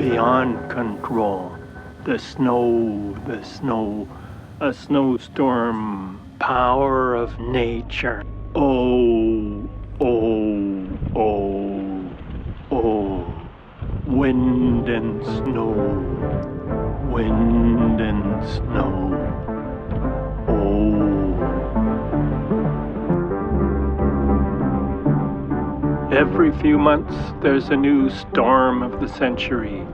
beyond control. The snow, a snowstorm, power of nature. Oh, oh, oh, oh, wind and snow, wind and snow. Oh. Every few months, there's a new storm of the century,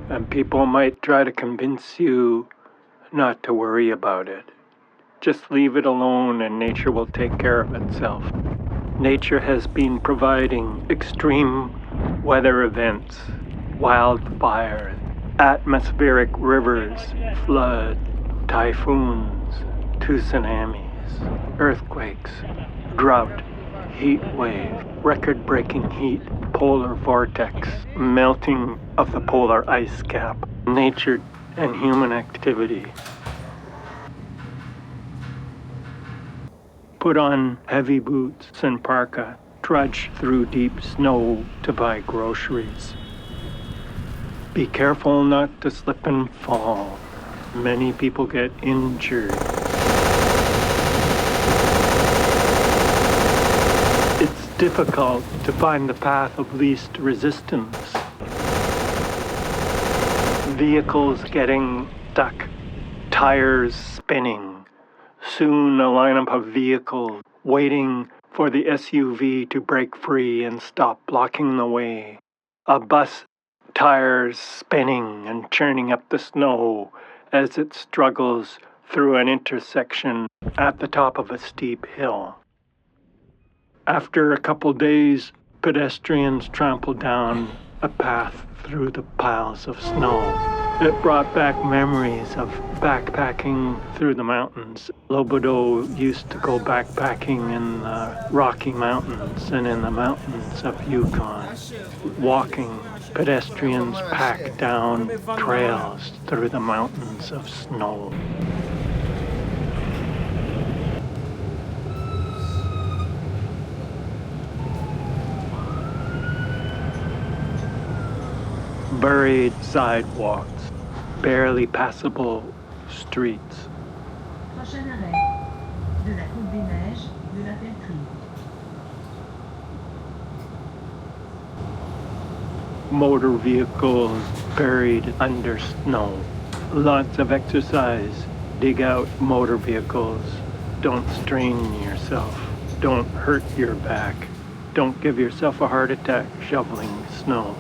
and people might try to convince you not to worry about it. Just leave it alone and nature will take care of itself. Nature has been providing extreme weather events, wildfires, atmospheric rivers, flood, typhoons, two tsunamis, earthquakes, drought, heat wave, record-breaking heat, polar vortex, melting of the polar ice cap, nature and human activity. Put on heavy boots and parka, trudge through deep snow to buy groceries. Be careful not to slip and fall. Many people get injured. It's difficult to find the path of least resistance. Vehicles getting stuck, tires spinning. Soon a lineup of vehicles waiting for the SUV to break free and stop blocking the way. A bus, tires spinning and churning up the snow as it struggles through an intersection at the top of a steep hill. After a couple days, pedestrians trampled down a path through the piles of snow. It brought back memories of backpacking through the mountains. Lobodo used to go backpacking in the Rocky Mountains and in the mountains of Yukon. Walking, pedestrians pack down trails through the mountains of snow. Buried sidewalks, barely passable streets. Prochain arrêt, de la Côte des Neiges, de la Pelletrie. Motor vehicles buried under snow. Lots of exercise. Dig out motor vehicles. Don't strain yourself. Don't hurt your back. Don't give yourself a heart attack shoveling snow.